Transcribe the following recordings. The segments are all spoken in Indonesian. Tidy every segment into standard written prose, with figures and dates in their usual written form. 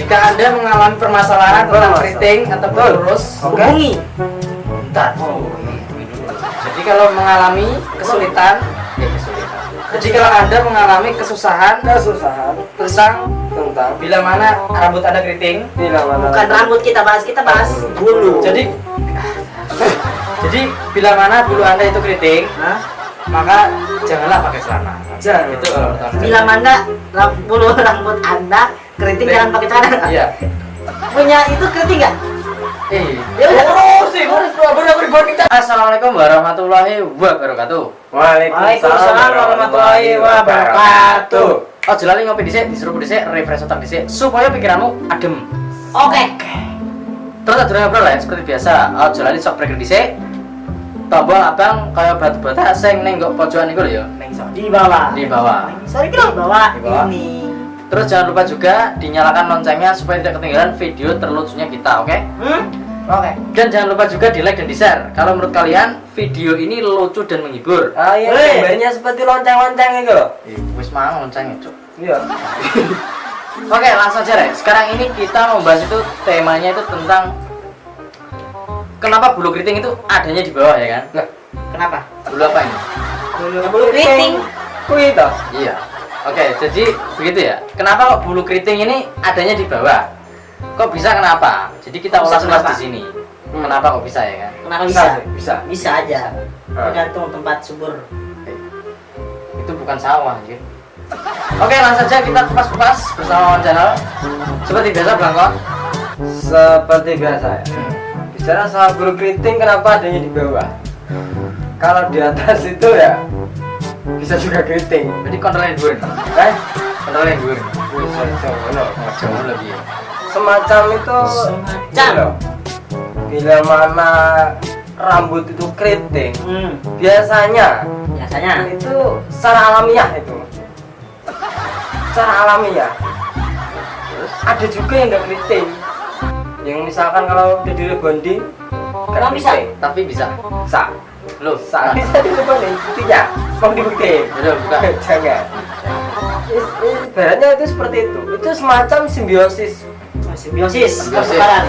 Jika Anda mengalami permasalahan tentang keriting atau lurus, hubungi. bentar. Jadi kalau mengalami kesulitan, Jadi kalau Anda mengalami kesusahan tentang bila mana rambut Anda keriting, Bukan rambut kita bahas bulu. jadi bila mana bulu Anda itu keriting, maka janganlah pakai celana. Itu kalau pertama. Bila mana bulu rambut Anda keriting jangan pakai celana. Iya. Punya itu keriting nggak? Assalamualaikum warahmatullahi wabarakatuh. Waalaikumsalam warahmatullahi wabarakatuh. Oh, jelali ngopi dhisik, disuruh dhisik, refresh otak dhisik supaya pikiranmu adem. Oke. Terus aturnya ngobrol ya seperti biasa. Oh, jelali sok breaker dhisik. Tombol abang kaya batu bata sing ning nggo pojokan iku lho ya, ning Di bawah. di bawah. Sorry kira di bawah. Di bawah. Ini. Terus jangan lupa juga dinyalakan loncengnya supaya tidak ketinggalan video terlucunya kita, oke? Oke. Dan jangan lupa juga di like dan di share kalau menurut kalian video ini lucu dan menghibur. Iya, gambarnya seperti lonceng-lonceng itu. Wis mang loncengnya, Cuk. Iya. Oke, langsung aja ya. Sekarang ini kita membahas itu temanya itu tentang kenapa bulu keriting itu adanya di bawah ya kan? Nah, Kenapa? Bulu apa ini? Bulu keriting. Kuwi toh. Iya. Oke, jadi begitu ya. Kenapa kok bulu keriting ini adanya di bawah? Kok bisa kenapa? Jadi kita Bisa ulas-ulas kenapa? di sini. Kenapa kok bisa ya kan? Kenapa bisa? Bisa. Bisa aja. Tergantung tempat subur. Itu bukan sawah anjir. Oke, langsung saja kita kupas-kupas bersama Wan Channel. Seperti biasa Blangkon. Seperti biasa ya. Bicara soal bulu keriting kenapa adanya di bawah? Kalau di atas itu ya bisa juga keriting. Jadi kontrolnya dhuwur. Kontrolnya dhuwur. Jauh lebih. Semacam itu. Semacam. Loh. Bila mana rambut itu keriting, biasanya itu secara alamiah itu. Secara alamiah. Terus ada juga yang enggak keriting. Yang misalkan kalau udah di rebonding Emang bisa? Tapi bisa. Bisa. Loh, Bisa di rebonding buktinya. Mau dibuktiin? udah buka. Jangan. Ibaratnya itu seperti itu. Itu semacam simbiosis. Simbiosis. Simbiosis. Pertukaran.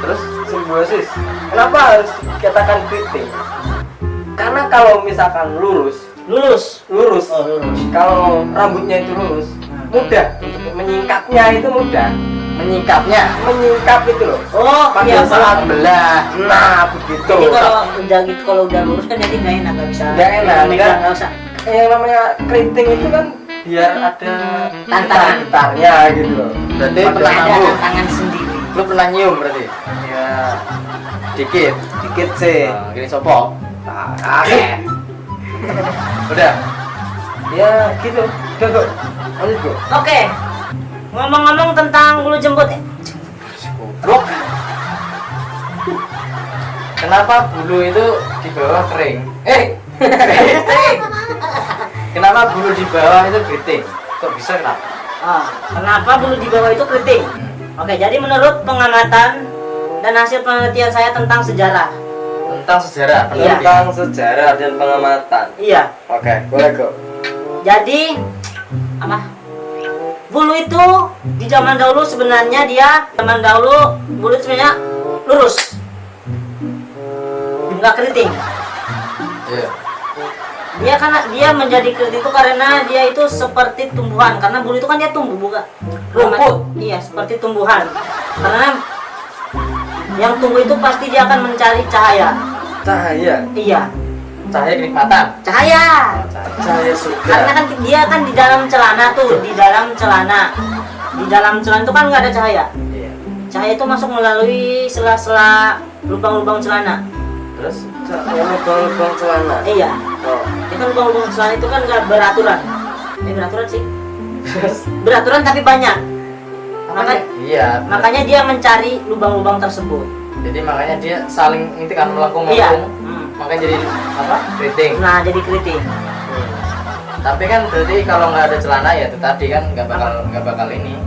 Terus Simbiosis. Kenapa harus dikatakan keriting? Karena kalau misalkan lurus, Lurus. Oh, lurus. kalau rambutnya itu lurus, mudah untuk menyingkapnya itu mudah. Menyingkap itu loh. Oh, Pada iya. saat belah. Nah, begitu. Jadi kalau udah lurus kan jadi nggak enak, nggak bisa. Nggak enak, Megang, kan? nggak usah. Yang namanya keriting itu kan biar ada Tantangan. gitarnya gitu loh. Berarti Pada pernah Ada nyium. tantangan sendiri. Lu pernah nyium berarti? Ya, Dikit. dikit sih. Gini sopo. Nah, Udah. ya gitu. Udah kok. Lanjut kok. Oke. Ngomong-ngomong tentang bulu jembut, Goblok. Kenapa bulu itu di bawah kering? Keriting. Kenapa bulu di bawah itu keriting? Kok bisa kenapa? Kenapa bulu di bawah itu keriting? Oke, jadi menurut pengamatan dan hasil penelitian saya tentang sejarah. Tentang sejarah. Iya. Tentang sejarah dan pengamatan. Iya. Oke, boleh kok. Jadi apa? Bulu itu di zaman dahulu sebenarnya bulu itu sebenarnya lurus, nggak keriting. Iya. Dia menjadi keriting itu karena dia itu seperti tumbuhan, karena bulu itu kan dia tumbuh bukan Rumput. Iya, seperti tumbuhan. Karena yang tumbuh itu pasti dia akan mencari cahaya. Cahaya. Iya, Cahaya kenikmatan. cahaya. Cahaya surga. Karena kan dia kan di dalam celana tuh, di dalam celana itu kan nggak ada cahaya. Iya. Cahaya itu masuk melalui sela-sela lubang-lubang celana. Terus lubang-lubang celana. Iya, Oh. itu kan lubang-lubang celana itu kan nggak beraturan. Beraturan sih. Beraturan tapi banyak. iya. Makanya dia mencari lubang-lubang tersebut. Jadi makanya dia saling inti kan melengkung. Iya. Makanya jadi apa? Keriting. Nah, jadi keriting. Tapi kan berarti kalau nggak ada celana ya itu tadi kan nggak bakal ini.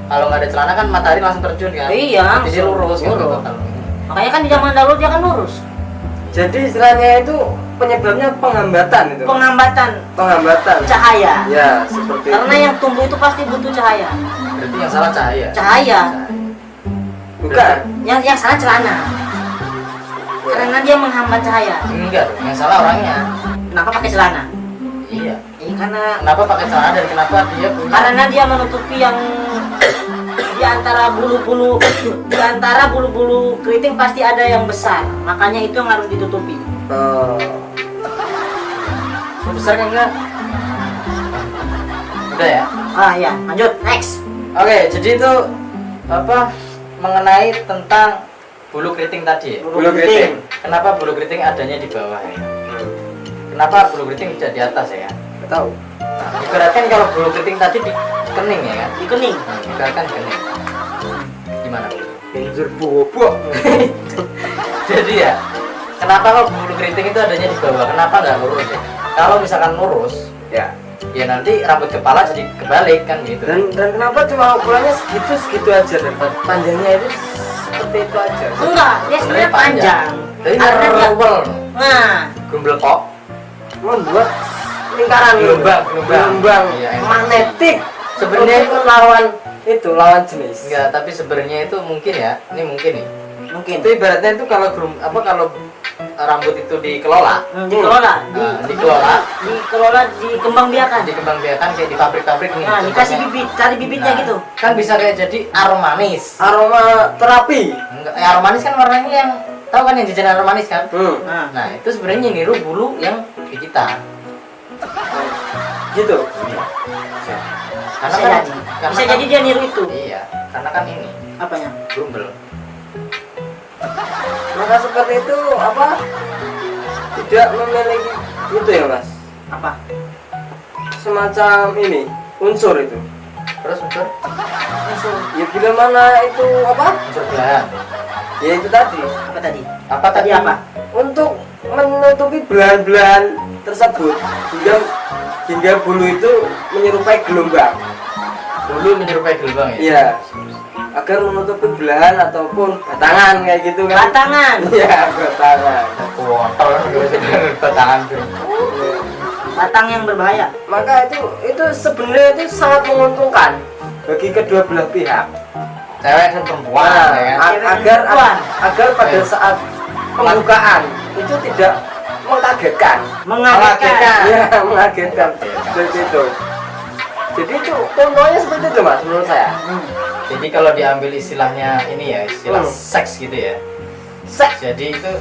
Kalau nggak ada celana kan matahari langsung terjun kan. Iya, Jadi lurus. Gitu, lurus. bakal. Makanya kan di zaman dahulu dia kan lurus. Jadi istilahnya itu penyebabnya penghambatan itu. Penghambatan cahaya. Ya, seperti Karena itu. yang tumbuh itu pasti butuh cahaya. Berarti yang salah cahaya. Cahaya. Bukan. Yang salah celana. Karena dia menghambat cahaya. Enggak, yang salah orangnya. Kenapa pakai celana? Iya. Karena Kenapa pakai celana dan kenapa dia punya? karena dia menutupi yang di antara bulu-bulu keriting pasti ada yang besar, makanya itu yang harus ditutupi. Oh. Besar kan enggak? Udah ya. Ya, lanjut next. Oke, jadi itu apa mengenai tentang bulu keriting tadi ya? Bulu keriting. Kenapa bulu keriting adanya di bawah ya? Kenapa bulu keriting tidak di atas ya kan? Nggak tahu. Nah, ibaratkan kalau bulu keriting tadi di kening ya kan? Di kening. Nah, ibaratkan kening. Gimana? Injur bobok. Jadi ya, kenapa kalau bulu keriting itu adanya di bawah? Kenapa nggak lurus ya? Kalau misalkan lurus, Ya. ya nanti rambut kepala jadi kebalik kan gitu. Dan kenapa cuma ukurannya segitu aja dan panjangnya itu seperti itu aja. Enggak, dia sebenarnya panjang. Tapi Karena dia ngerobel, nah, gumbel kok. Membuat lingkaran gelombang Iya, enak. magnetik. Sebenarnya Untuk lawan jenis. Enggak, tapi sebenarnya itu mungkin ya, ini mungkin nih. mungkin Itu ibaratnya itu kalau kalau rambut itu dikelola, dikelola, dikembangbiakan. dikembangbiakan kayak di pabrik-pabrik nih. Nah, dikasih contohnya. bibit, cari bibitnya Nah, gitu. Kan bisa kayak jadi aromanis. Aroma terapi. Enggak, aromanis kan warnanya yang tahu kan yang jajan aromanis kan? Nah, Nah, itu sebenarnya niru bulu yang di kita. Gitu. Karena bisa kan, jadi. karena Bisa kan- jadi dia niru itu. Iya, karena kan ini Apanya? gumbel. Maka seperti itu apa? Tidak memiliki itu ya mas. Apa? Semacam ini unsur itu. Terus unsur Ya bila mana itu apa? unsur belahan. Ya itu tadi. Apa tadi? Apa tadi Apa? Untuk menutupi belahan-belahan tersebut hingga bulu itu menyerupai gelombang. Bulu menyerupai gelombang ya? Iya. Agar menutupi belahan ataupun batangan kayak gitu kan. Batangan. Iya, batangan. Kotor batangan tuh. Batang yang berbahaya. Maka itu sebenarnya itu sangat menguntungkan bagi kedua belah pihak. Cewek dan perempuan Nah, ya kan? Cewek dan agar perempuan. agar pada saat pembukaan itu tidak mengkagetkan. Mengagetkan. Ya, mengagetkan. Seperti itu. Jadi itu contohnya seperti itu mas menurut saya. Jadi kalau diambil istilahnya ini ya, istilah Hmm. seks gitu ya. Seks. Jadi itu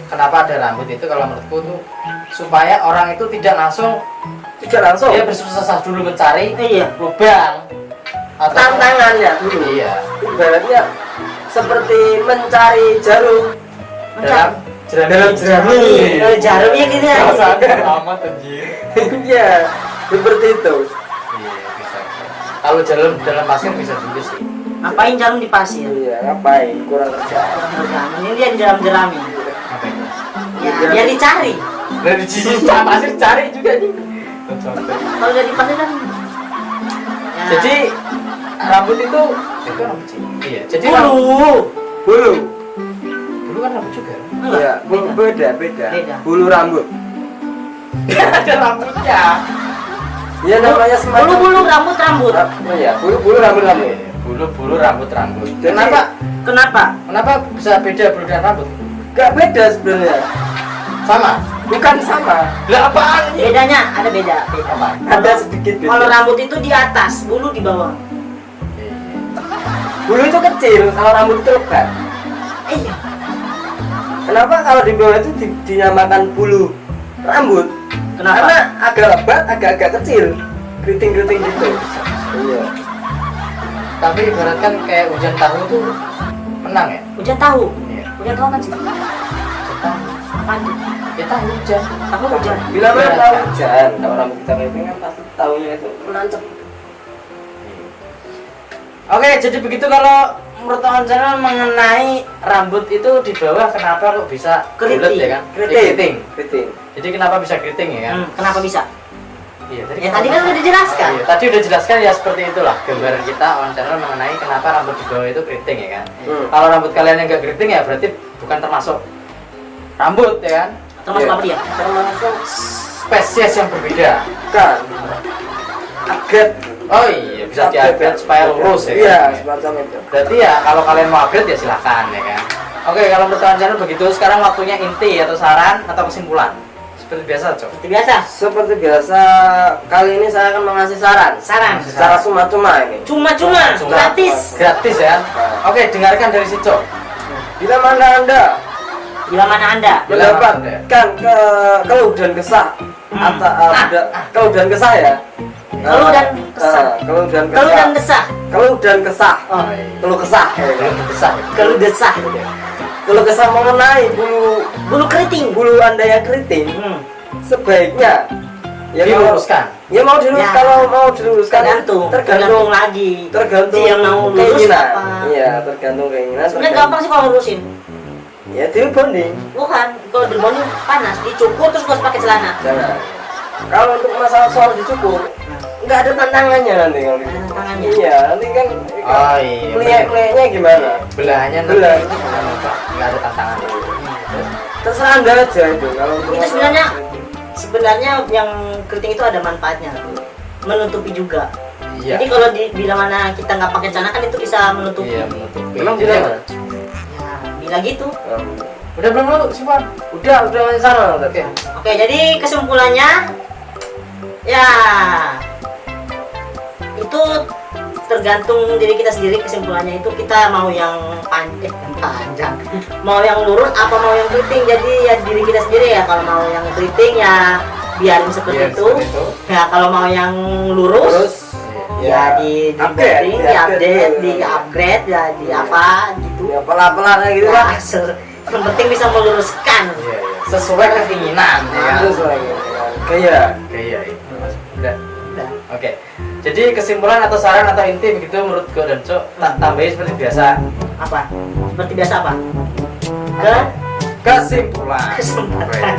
kenapa ada rambut itu kalau menurutku tuh supaya orang itu tidak langsung Tidak langsung. dia bersusah dulu mencari Iya. lubang atau Tantangannya dulu. Iya. Ibaratnya seperti mencari jarum Dalam dalam jerami. Jarumnya gini aja. amat anjir. Iya, seperti itu. Iya, bisa. Kalau dalam pasir bisa juga sih. Ngapain jarum di pasir? Iya, ngapain? Kurang kerjaan. Ini dia di dalam jerami. Apa itu? Ya, dia dicari. Dari sisi pasir cari juga nih. Kalau udah di pasir kan. Ya. Jadi rambut itu rambut sih. Iya. Jadi bulu. Bulu. bulu kan rambut juga. Iya, beda. Beda. Bulu rambut. Ada rambutnya. Iya, namanya semacam Bulu rambut. Oh iya, bulu rambut. Bulu rambut. Jadi- Kenapa? Kenapa bisa beda bulu dan rambut? Gak beda sebenarnya. Sama. Bukan sama. Lah apaan ini? Bedanya ada beda. Ada sedikit beda. Kalau rambut itu di atas, bulu di bawah. Bulu itu kecil, kalau rambut itu lebat. Iya. Kenapa kalau di bawah itu dinamakan bulu rambut? Kenapa? Karena agak lebat, agak kecil, keriting-keriting gitu. Iya. Tapi ibaratkan kayak hujan tahu tuh menang ya? Hujan tahu. Iya. Hujan tahu kan sih? Hujan tahu. Apaan tuh? Ya tahu hujan. Tahu hujan. Bila mana tahu hujan, kalau rambut kita keriting kan pasti tahunya itu menancap. Oke, jadi begitu kalau menurut teman channel mengenai rambut itu di bawah kenapa kok bisa Keriting. bulat ya kan? Keriting. Jadi kenapa bisa keriting ya kan? Kenapa bisa? Iya, Ya tadi kan udah dijelaskan. Iya, tadi udah jelaskan ya seperti itulah gambaran kita on channel mengenai kenapa rambut di bawah itu keriting ya kan. Kalau rambut kalian yang nggak keriting ya berarti bukan termasuk rambut ya kan, Termasuk Iya. apa dia? Termasuk spesies yang berbeda. kan upgrade. Oh iya, bisa di-upgrade supaya lurus ya. Iya, kan? semacam itu. Berarti ya kalau kalian mau upgrade ya silahkan ya kan. Oke, kalau menurut channel begitu, sekarang waktunya inti atau saran atau kesimpulan. Seperti biasa, Cok. Seperti biasa. Seperti biasa, kali ini saya akan mengasih saran. Saran. Secara cuma-cuma ini. Cuma-cuma, gratis. Gratis ya. Oke, dengarkan dari si Cok. Bila mana Anda Bila mana Anda? mendapatkan keluh dan kesah atau keluh dan kesah ya. Keluh dan kesah. Keluh dan kesah. Keluh dan desah. Keluh dan kesah. Oh, Keluh kesah. Besar. keluh desah. Keluh kesah mengenai Bulu keriting. bulu Anda yang keriting, sebaiknya ya Diluruskan. Ya mau dilurus, Ya. kalau mau diluruskan Tergantung lagi. tergantung Dia mau lurus keinginan. apa. Iya, tergantung keinginan. Sebenarnya gampang sih kalau lurusin. Ya dibonding. Bukan, kalau dibonding panas, dicukur terus harus pakai celana. Jangan. Kalau untuk masalah soal dicukur, nggak ada tantangannya nanti kalau Ada dicukur. tantangannya. Iya, nanti kan Oh iya. melihat-melihatnya gimana? Belahannya nanti Belah. gimana, Pak? Nggak ada tantangan. Terserah Anda aja itu kalau untuk Itu sebenarnya yang keriting itu ada manfaatnya, menutupi juga. Iya. Jadi kalau bila mana kita nggak pakai celana kan itu bisa menutupi. Iya, menutupi. Emang Jadi, gimana? Ya, bila gitu. udah belum lu, Simpan? Udah masih sana. Oke. Oke, jadi kesimpulannya ya itu tergantung diri kita sendiri. Kesimpulannya itu kita mau yang panjang, mau yang lurus apa mau yang keriting. Jadi ya diri kita sendiri ya. Kalau mau yang keriting ya biarin seperti Biar itu. seperti itu. Ya kalau mau yang lurus Terus ya di upgrade, update, di di upgrade ya di apa gitu. ya pelan-pelan kayak gitu Ya, lah. yang penting bisa meluruskan. Iya, iya. Sesuai keinginan ya kan? Terus lagi. Kayak Oke, iya. Udah. Udah. Oke. Jadi kesimpulan atau saran atau inti begitu menurut gue dan Cok, tak tambahin seperti biasa. Apa? Seperti biasa apa? Ke Kesimpulan. kesempatan.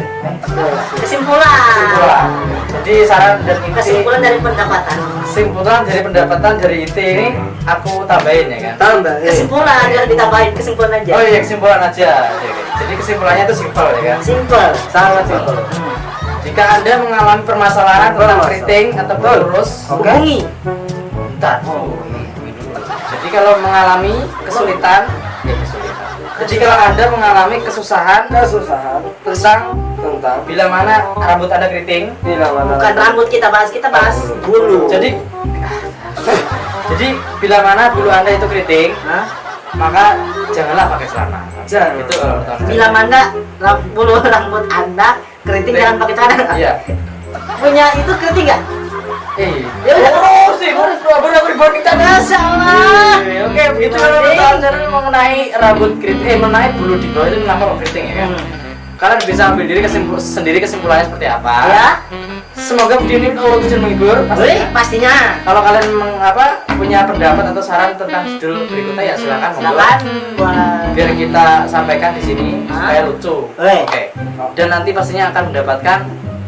Kesimpulan. Kesimpulan. Jadi saran dan inti. Kesimpulan dari pendapatan. Kesimpulan dari pendapatan dari inti ini aku tambahin ya kan. tambah. Kesimpulan jangan ditambahin, kesimpulan aja. Oh iya, kesimpulan aja. Oke. Jadi kesimpulannya itu simpel ya kan. Simple. Sangat simpel. Jika Anda mengalami permasalahan tentang keriting atau lurus, Hubungi. bentar. Jadi kalau mengalami kesulitan, Jadi kalau Anda mengalami kesusahan Kesusahan tentang bila mana rambut Anda keriting, bila mana Bukan rambut kita bahas bulu. jadi bila mana bulu Anda itu keriting, Hah? maka janganlah pakai celana. Jangan. Itu kalau menurut Bila mana bulu rambut Anda keriting jangan pakai celana. Iya. Punya itu keriting nggak? Ya udah sih, harus berbagi kita Masalah. Oke, begitu kalau menurut mengenai rambut keriting, mengenai bulu di bawah itu kenapa kok keriting ya kan? Kalian bisa ambil sendiri kesimpulannya seperti apa. Ya. Semoga video ini lucu dan menghibur. Pastinya. Kalau kalian punya pendapat atau saran tentang judul berikutnya ya silakan. Silakan buat Biar kita sampaikan di sini Hah? supaya lucu. Oke. Oke. Dan nanti pastinya akan mendapatkan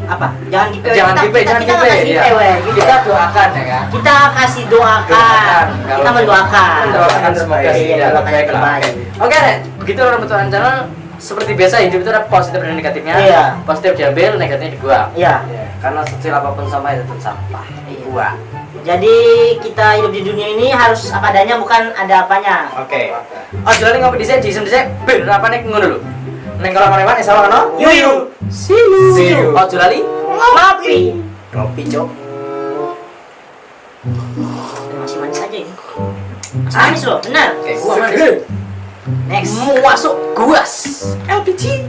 apa? Jangan giveaway. jangan giveaway, Kita nggak kasih ya. giveaway, gitu. Kita doakan ya kan. Kita kasih doakan. Kita mendoakan. Mendoakan semoga Iya, tidak doakan yang baik lah. terbaik. Oke, Nek. Begitu orang betulan channel. Seperti biasa hidup itu ada positif dan negatifnya. Iya. Positif diambil, negatifnya dibuang. Iya. karena sekecil apapun sampah itu tetap sampah. Buang. Jadi kita hidup di dunia ini harus apa adanya, bukan ada apanya. Oke. Oh, jalan ngopi dhisik, diisem dhisik. Ben rapane ngono lho. Ning kalau marewan insya Allah ono. Yuyu. See you. Oh, lali. Ngopi. Ngopi, Cok. Masih manis aja ini. Masih manis loh, benar. Oke, gua manis. Next. Masuk guas. LPG.